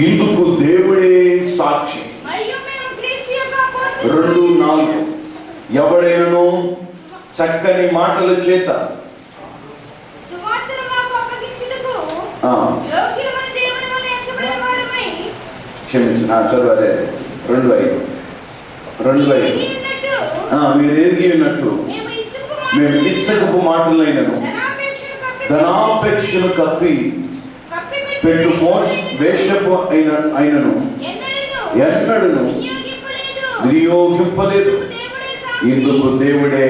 ఇందుకు దేవుడే సాక్షి. 2:4 ఎవడైనను చక్కని మాటల చేత క్షమించిన చదువు 2:5 మీరు ఎరిగి ఉన్నట్టు మేము ఇచ్చకపు మాటలైనను ధనాపేక్షను కప్పి పెట్టు వేషపు అయినను ఎన్నడను వినియోగింపలేదు. ఇందుకు దేవుడే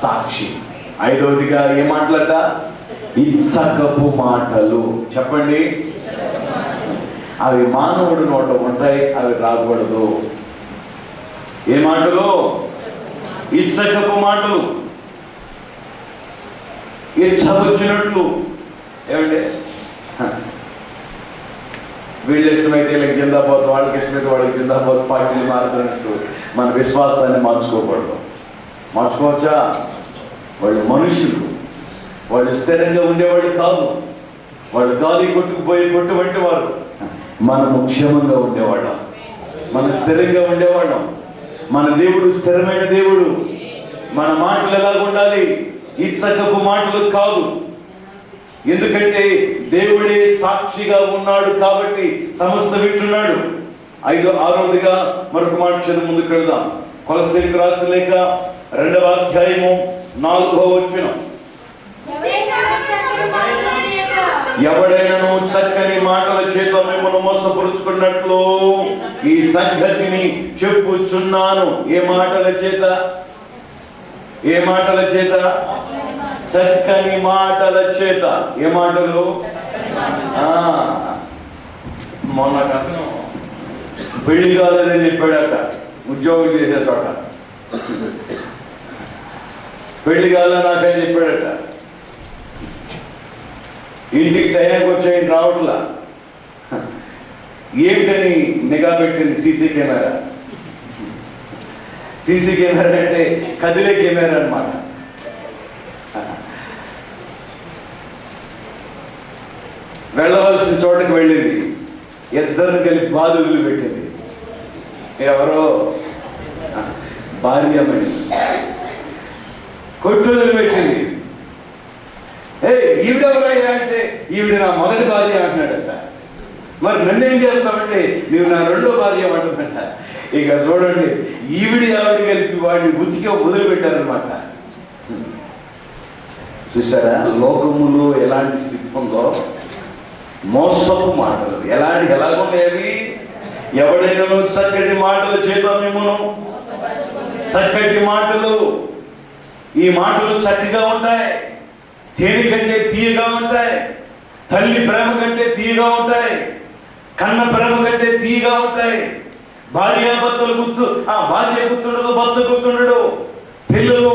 సాక్షి. 5వదిగా ఏ మాటలట? ఇచ్చకపు మాటలు. చెప్పండి. అవి మానవుడి నోట ఉంటాయి, అవి రాకూడదు. ఏ మాటలు? ఇచ్చకపు మాటలు. ఇచ్చవచ్చినట్లు. ఏమంటే వీళ్ళు ఇష్టమైతే వీళ్ళకి జిందాబాద్, వాళ్ళకి ఇష్టమైతే వాళ్ళకి జిందాబాద్, పార్టీలు మారుతున్నట్టు మన విశ్వాసాన్ని మార్చుకోకూడదు. మార్చుకోవచ్చా? వాళ్ళు మనుషులు, వాళ్ళు స్థిరంగా ఉండేవాళ్ళు కాదు. వాళ్ళు గాలి కొట్టుకుపోయి కొట్టు వారు. మనము క్షేమంగా ఉండేవాళ్ళం, మన స్థిరంగా ఉండేవాళ్ళం. మన దేవుడు స్థిరమైన దేవుడు. మన మాటలు ఎలాగ ఉండాలి? ఇచ్చకపు మాటలు కాదు. ఎందుకంటే దేవుడే సాక్షిగా ఉన్నాడు కాబట్టి సమస్త వింటున్నాడు. 6వదిగా మరొక మాట చదువు ముందుకు వెళ్దాం. కొలస్సీలకు రాసిన లేఖ 2వ అధ్యాయము 4వ వచనం. ఎవడైనాను చక్కని మాటల చేత మిమ్మల్ని మోసపరుచుకున్నట్లు ఈ సంగతిని చెప్పుచున్నాను. ఏ మాటల చేత? ఏ మాటల చేత? చక్కని మాటల చేత. ఏ మాటలు? మొన్న అతను పెళ్లి కాలేదని చెప్పాడట, ఉద్యోగం చేసే చోట. పెళ్లి కాలే నాకని చెప్పాడట. ఇంటికి టైంకి వచ్చాయని రావట్లా. ఏమిటని నిఘా పెట్టింది? CC camera. సీసీ కెమెరా అంటే కదిలే కెమెరా అన్నమాట. వెళ్ళవలసిన చోటకి వెళ్ళింది, ఇద్దరిని కలిపి బాధలు పెట్టింది. ఎవరో భార్యమని కొట్టులు పెట్టింది. ఈవిడెవరైనా అంటే ఈవిడ నా మొదటి భార్య అంటున్నాడట. మరి నన్నేం చేస్తామంటే నీవు నా 2వ భార్య అంటున్నట. ఇక చూడండి, ఆవిడ కలిపి వాడిని ఉచిగా వదిలిపెట్టారనమాట. చూసారా లోకములో ఎలాంటి స్థితి ఉందో? మోసపు మాటలు ఎలాగున్నాయి? ఎవడైనా చక్కటి మాటలు చేత మిమ్మును, చక్కటి మాటలు. ఈ మాటలు చక్కగా ఉంటాయి, తేనె కంటే తీయగా ఉంటాయి, తల్లి ప్రేమ కంటే తీయగా ఉంటాయి, కన్న ప్రేమ కంటే తీయగా ఉంటాయి. భార్యాభర్తలు భార్య గుర్తుండదు, భర్త గుర్తుండడు, పిల్లలు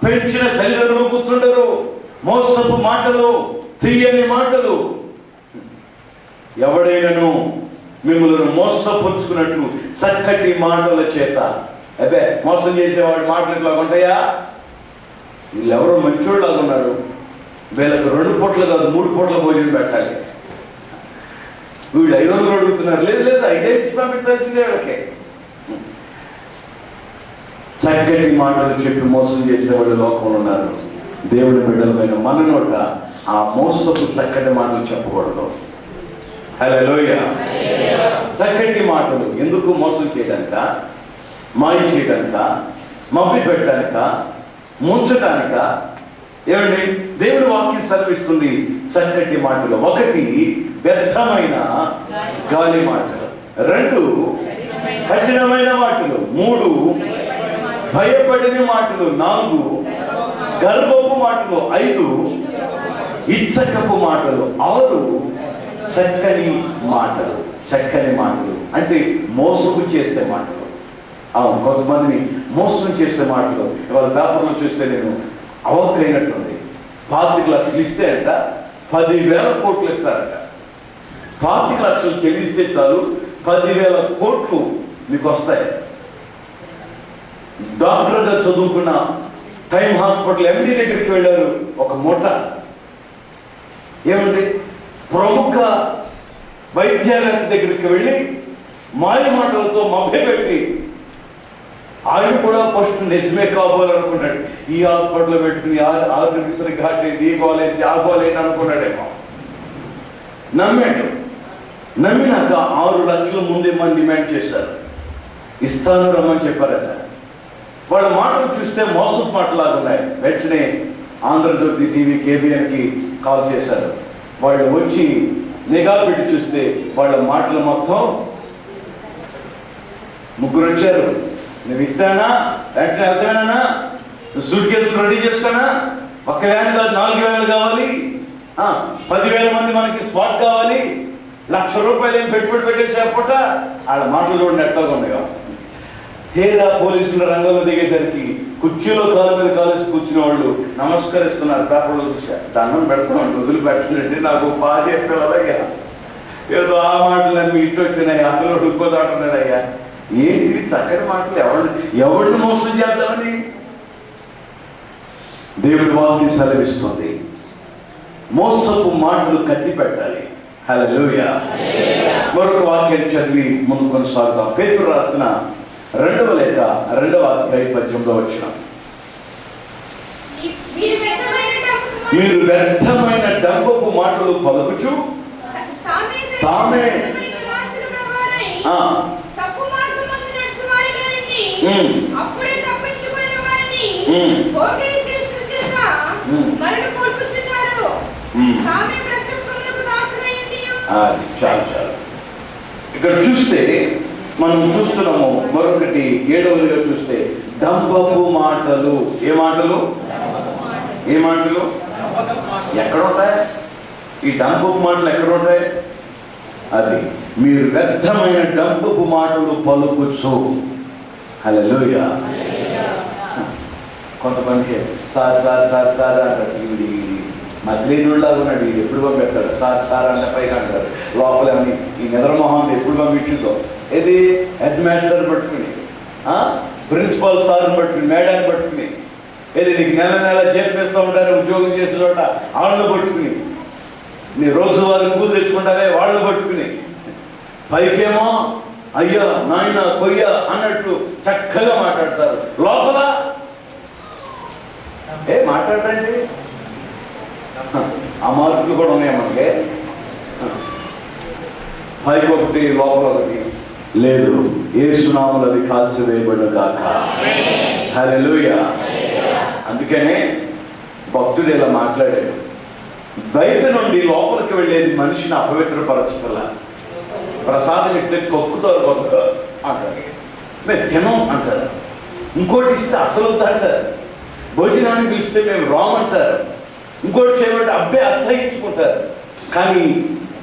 పెంచిన తల్లిదండ్రులు గుర్తుండరు. మోసపు మాటలు, తీయని మాటలు. ఎవడైనాను మిమ్మల్ని మోసపరుచుకున్నట్లు చక్కటి మాటల చేత. అబ్బే, మోసం చేసేవాడి మాటలు ఇట్లా ఉంటాయా? వీళ్ళెవరో మంచోళ్ళు ఉన్నారు. వీళ్ళకి 2 పూటలు కాదు 3 పూటల భోజనం పెట్టాలి. వీళ్ళు 500 అడుగుతున్నారు. లేదు 5 ఇచ్చి పంపించాల్సిందే వీళ్ళకి. చక్కటి మాటలు చెప్పి మోసం చేసేవాళ్ళు లోకంలో ఉన్నారు. దేవుడి బిడ్డలమైన మన నోట ఆ మోసపు చక్కటి మాటలు చెప్పకూడదు. హల్లెలూయా. చక్కటి మాటలు ఎందుకు? మోసం చేయడానిక, మాయ చేయడానిక, మభ్య పెట్టడానిక, ముంచడానిక? ఏమండి, దేవుడి వాక్యం సెలవిస్తుంది చక్కటి మాటలు. 1 వ్యర్థమైన గాలి మాటలు, 2 కఠినమైన మాటలు, 3 భయపడిన మాటలు, 4 గర్వపు మాటలు, 5 ఇచ్చకపు మాటలు, 6 చక్కని మాటలు. చక్కని మాటలు అంటే మోసపు చేసే మాటలు. కొంతమందిని మోసం చేసే మాటలు. ఇవాళ పేపర్లో చూస్తే నేను అవక్కైనట్టుంది. 25 లక్షలు ఇస్తే అంట 10,000 కోట్లు ఇస్తారట. 25 లక్షలు చెల్లిస్తే చాలు 10,000 కోట్లు మీకు వస్తాయి. డాక్టర్గా చదువుకున్న టైమ్ హాస్పిటల్ ఎండి దగ్గరికి వెళ్ళారు. ఒక మూట ఏమండి ప్రముఖ వైద్యావేత్త దగ్గరికి వెళ్ళి మాయ మాటలతో మభ్యపెట్టి ఆయన కూడా ఫస్ట్ నిజమే కాబోలనుకున్నాడు. ఈ హాస్పిటల్లో పెట్టుకుని ఆరోగ్యశ్రీ ఘాట్ ఈ గోలేదు ఆ గోలేదు అనుకున్నాడేమో. నమ్మాడు. నమ్మినాక 6 లక్షల ముందే మనం డిమాండ్ చేశారు. ఇస్తాను రమ్మని చెప్పారట. వాళ్ళ మాటలు చూస్తే మోసపు మాటలాగా ఉన్నాయి. వెంటనే ఆంధ్రజ్యోతి టీవీ కేబిఎన్కి కాల్ చేశారు. వాళ్ళు వచ్చి నిఘా పెట్టి చూస్తే వాళ్ళ మాటలు మొత్తం 3 వచ్చారు. నువ్వు ఇస్తానా, వెంటనే అర్థమేనా, సూట్ కేసులు రెడీ చేసుకోనా, 1 వ్యాన్ కాదు 4 వ్యాన్లు కావాలి, 10,000 మంది మనకి స్పాట్ కావాలి, ₹1,00,000 ఏం పెట్టుబడి పెట్టేసేపట. వాళ్ళ మాటలు కూడా నెట్టగా ఉండగా తీరా పోలీసుల రంగంలో దిగేసరికి కుర్చీలో కాలు మీద కాలేసి కూర్చున్న వాళ్ళు నమస్కరిస్తున్నారు. పేపర్లో చూసా దండం పెడతామంటే వదిలిపెట్టండి, నాకు బాధ చెప్పేవాళ్ళయ్యా, ఏదో ఆ మాటలు అన్నీ ఇటు వచ్చినాయి, అసలు డుక్కోదాటున్నాడయ్యా. ఏంటి చక్కటి మాటలు, ఎవరిని మోసం చేద్దామని దేవుడి వాక్యం సెలవిస్తుంది. మోసపు మాటలు కట్టి పెట్టాలి. హల్లెలూయా. మరొక వాక్యాన్ని చదివి ముందు కొనసాగుతాం. పేతురు రాసిన 2వ లేఖ 2వ అధ్యాయం 18వ వచనం. మీరు వ్యర్థమైన డంబపు మాటలు పలుకుచు తామే చాలు. ఇక్కడ చూస్తే మనం చూస్తున్నాము. మరొకటి 7వదిగా చూస్తే డంబపు మాటలు. ఏ మాటలు ఎక్కడ ఉంటాయి? ఈ డంబపు మాటలు ఎక్కడ ఉంటాయి? అది మీరు వ్యర్థమైన డంబపు మాటలు పలుకుచు. హల్లెలూయా. కొంతమంది సార్ సార్ సార్ సార్ అంటారు. వీడి మధ్యలాగా ఉన్నాడు, వీడు ఎప్పుడు పంపిస్తాడు సార్ సార్ అంటే పైగా అంటారు. లోపల ఈ నిద్రమోహన్ ఎప్పుడు పంపించిందో, ఏది హెడ్ మాస్టర్ పట్టుకుని, ప్రిన్సిపల్ సార్ని పట్టుకుని, మేడాన్ని పట్టుకుని, ఏది నీకు నెల జీతం ఇస్తూ ఉంటారు ఉద్యోగం చేసే చోట వాళ్ళని పట్టుకుని, నీ రోజువారీ కూలు తెచ్చుకుంటావే వాళ్ళని పట్టుకుని, పైకేమో అయ్యా నాయన కొయ్య అన్నట్టు చక్కగా మాట్లాడతారు. లోపల మాట్లాడండి. ఆ మార్పులు కూడా ఉన్నాయి మనకి. పైకి ఒకటి లోపల ఒకటి లేదు. యేసు నామములో అవి కాల్చివేయబడును గాక. హల్లెలూయా. అందుకనే భక్తుడు ఇలా మాట్లాడాడు. బయట నుండి లోపలికి వెళ్ళేది మనిషిని అపవిత్రపరచగల. ప్రసాదం ఇస్తే కొక్కుతారు కొందరు అంటారు, మేము తినం అంటారు. ఇంకోటి ఇస్తే అసలు అంటారు. భోజనాన్ని పిలిస్తే మేము రామంటారు. ఇంకోటి చేయమంటే అబ్బే అసహించుకుంటారు. కానీ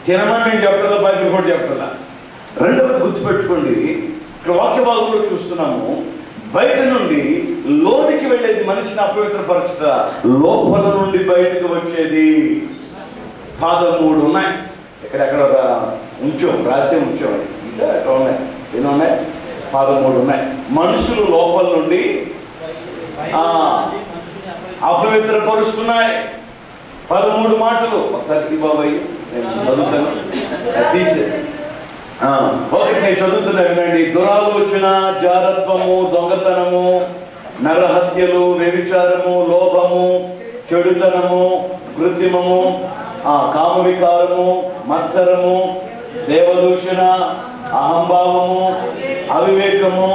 తినమని నేను చెప్పడంలో బయట కూడా చెప్తున్నా. రెండవది గుర్తుపెట్టుకోండి, ఇక్కడ వాక్య భాగంలో చూస్తున్నాము. బయట నుండి లోనికి వెళ్ళేది మనిషిని అపవిత్రపరచుట, లోపల నుండి బయటకు వచ్చేది 13 ఉన్నాయి. ఎక్కడెక్కడ రాసే ఉంచాం. ఇంకా ఎక్కడ ఉన్నాయి? ఎన్ని ఉన్నాయి? 13 ఉన్నాయి. మనుషులు లోపల నుండి అపవిత్రపరుస్తున్నాయి. 13 మాటలు. ఒకసారి బాబాయ్ నేను చదువుతాను, తీసే ఒకటి నేను చదువుతున్నా వినండి. దురాలోచన, జారత్వము, దొంగతనము, నరహత్యలు, వ్యభిచారము, లోభము, చెడుతనము, కృత్రిమము, కామవికారము, మత్సరము, దేవదూషణ, అహంభావము, అవివేకము,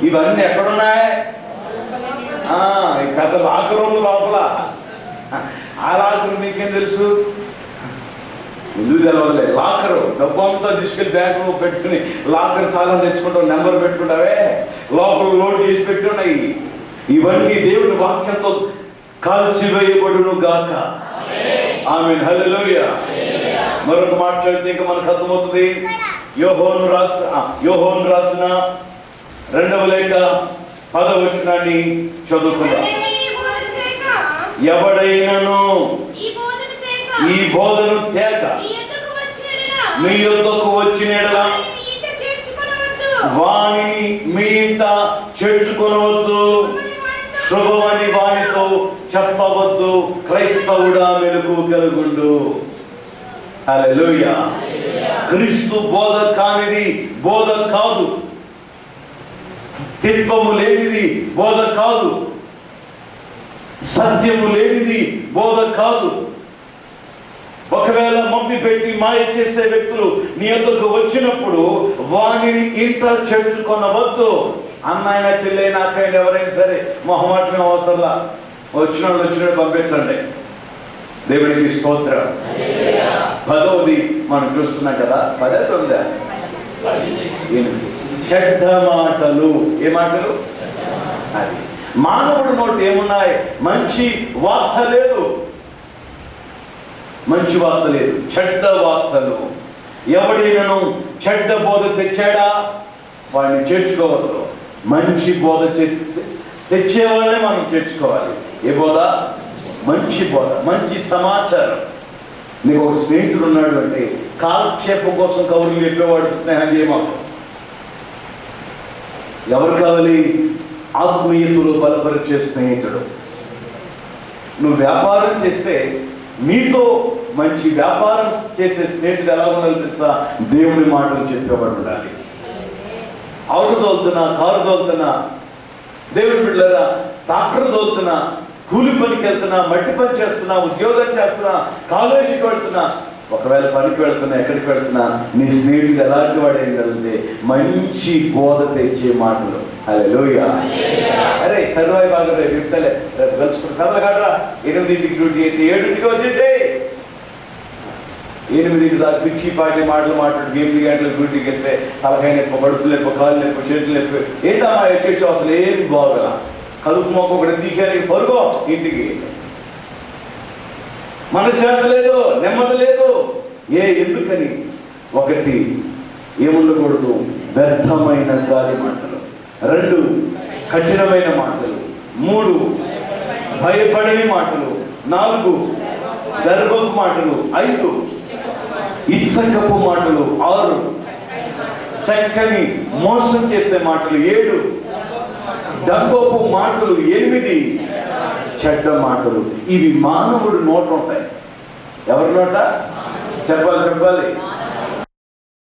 ఇవన్నీ ఎక్కడున్నాయి? పెద్ద లాకరు లోపల. ఆ లాకరు మీకేం తెలుసు? ఎందుకు తెలవదులే. లాకరు డబ్బంతా తీసుకెళ్ళి బ్యాంకు పెట్టుకుని లాకర్ తాళం తెచ్చుకుంటావు, నెంబర్ పెట్టుకుంటావే, లోపల లోడ్ చేసి పెట్టున్నాయి. ఇవన్నీ దేవుని వాక్యంతో కాల్చివేయబడును గాక. ఆమేన్. హల్లెలూయా. మరొక మాట చదివితే ఇంకా మనకు అర్థమవుతుంది. యోహోను రాసిన 2వ లేఖ 10వ వచనాన్ని చదువుకుందాం. ఎవడైనను ఈ బోధను తేక మీ యొద్దకు వచ్చిన వాణిని మీ ఇంట చేర్చుకొనవద్దు, శుభమని వానితో చెప్పవద్దు, క్రైస్తవుడా మెలకు కలుగుండు. హల్లెలూయా. క్రీస్తు బోధ కానిది బోధ కాదు, తిత్వము లేనిది బోధ కాదు, సత్యము లేనిది బోధ కాదు. ఒకవేళ మబ్బి పెట్టి మాయ చేసే వ్యక్తులు నీ యొద్దకు వచ్చినప్పుడు వానిని ఇంట చేర్చుకొనవద్దు. అన్నైనా చెల్లైనా అక్కైనా ఎవరైనా సరే మొహమాటమే అవసరంలా, వచ్చినాడు పంపించండి. దేవునికి స్తోత్రం. 10వది మనం చూస్తున్నాం కదా, 10 చెడ్డ మాటలు. ఏ మాటలు? అది మానవుడి నోటి ఏమున్నాయి? మంచి వార్త లేదు, మంచి వార్త లేదు, చెడ్డ వార్తలు. ఎవడైనాను చెడ్డ బోధ తెచ్చాడా వాడిని చేర్చుకోవద్దు. మంచి బోధ తెచ్చేవాళ్ళనే మనం చేర్చుకోవాలి. ఏ బోధ? మంచి బోధ, మంచి సమాచారం. నీకు ఒక స్నేహితుడు ఉన్నాడు అంటే కాలక్షేపం కోసం కబుర్లు చెప్పేవాడు స్నేహం చేయమాకు. ఎవరు కావాలి? ఆత్మీయతలో బలపరిచే స్నేహితుడు. నువ్వు వ్యాపారం చేస్తే నీతో మంచి వ్యాపారం చేసే స్నేహితుడు ఎలా ఉండాలి తెలుసా? దేవుని మాటలు చెప్పేవాడు ఉండాలి. ఆటో తోలుతున్నా, కారు తోలుతున్నా, దేవుని బిడ్డలారా, ట్రాక్టర్ తోలుతున్నా, కూలి పనికి వెళ్తున్నా, మట్టి పని చేస్తున్నా, ఉద్యోగం చేస్తున్నా, కాలేజీకి వెళ్తున్నా, ఒకవేళ పనికి వెళ్తున్నా, ఎక్కడికి వెళ్తున్నా, నీ స్నేహితుడు ఎలాంటి వాడు ఏం కలిగితే మంచి బోధ తెచ్చే మాటలు. హల్లెలూయా. అరే తరువాయి బాగా చెప్తలే, రేపు కలుసుకుని కథలు కాడరా, 8ంటికి డ్యూటీ అయితే 7ంటికి వచ్చేసేయి. 8 దాకా పిచ్చి పాటి మాటలు మాట్లాడు, 8 గంటలకు డ్యూటీకి వెళ్తే తలకాయ నొప్పి, కడుపు నొప్పి, కాళ్ళు నొప్పి, చేతులు నొప్పి. ఏంటమ్మా వచ్చేసి అసలు ఏం బాగోలా, కలుపు మొక్క ఒకటి దిగానికి పరుగో ఇంటికి. మనశ్శాంతి లేదు, నెమ్మది లేదు. ఎందుకని? 1 ఏముండకూడదు? వ్యర్థమైన గాలి మాటలు. 2 కఠినమైన మాటలు. 3 భయపడని మాటలు. 4 గర్వపు మాటలు. 5 ఇచ్చకపు మాటలు. 6 చక్కని మోసం చేసే మాటలు. 7 డంబపు మాటలు. 8 చెడ్డ మాటలు. ఇవి మానవుడి నోట ఉంటాయి. ఎవరి నోట? చెప్పాలి.